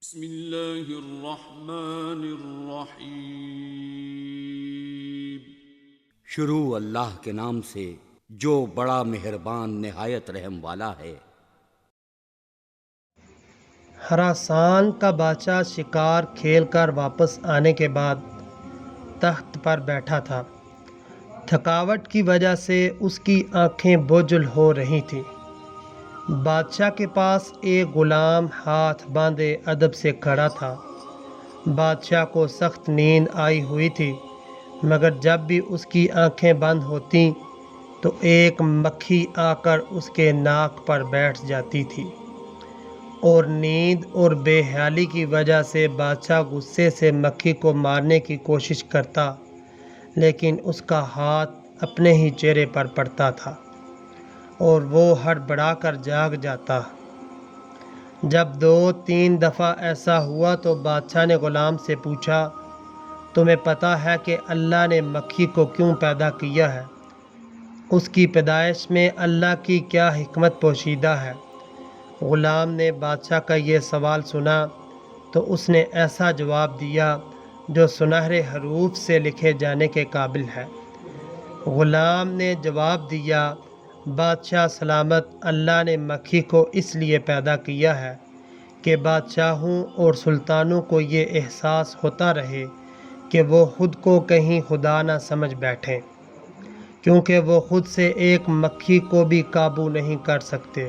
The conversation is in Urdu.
بسم اللہ الرحمن الرحیم۔ شروع اللہ کے نام سے جو بڑا مہربان نہایت رحم والا ہے۔ خراسان کا بادشاہ شکار کھیل کر واپس آنے کے بعد تخت پر بیٹھا تھا۔ تھکاوٹ کی وجہ سے اس کی آنکھیں بوجھل ہو رہی تھیں۔ بادشاہ کے پاس ایک غلام ہاتھ باندھے ادب سے کھڑا تھا۔ بادشاہ کو سخت نیند آئی ہوئی تھی، مگر جب بھی اس کی آنکھیں بند ہوتیں تو ایک مکھی آ کر اس کے ناک پر بیٹھ جاتی تھی، اور نیند اور بے حالی کی وجہ سے بادشاہ غصے سے مکھی کو مارنے کی کوشش کرتا، لیکن اس کا ہاتھ اپنے ہی چہرے پر پڑتا تھا اور وہ ہڑبڑا کر جاگ جاتا۔ جب 2-3 دفعہ ایسا ہوا تو بادشاہ نے غلام سے پوچھا، تمہیں پتہ ہے کہ اللہ نے مکھی کو کیوں پیدا کیا ہے؟ اس کی پیدائش میں اللہ کی کیا حکمت پوشیدہ ہے؟ غلام نے بادشاہ کا یہ سوال سنا تو اس نے ایسا جواب دیا جو سنہرے حروف سے لکھے جانے کے قابل ہے۔ غلام نے جواب دیا، بادشاہ سلامت، اللہ نے مکھی کو اس لیے پیدا کیا ہے کہ بادشاہوں اور سلطانوں کو یہ احساس ہوتا رہے کہ وہ خود کو کہیں خدا نہ سمجھ بیٹھیں، کیونکہ وہ خود سے ایک مکھی کو بھی قابو نہیں کر سکتے۔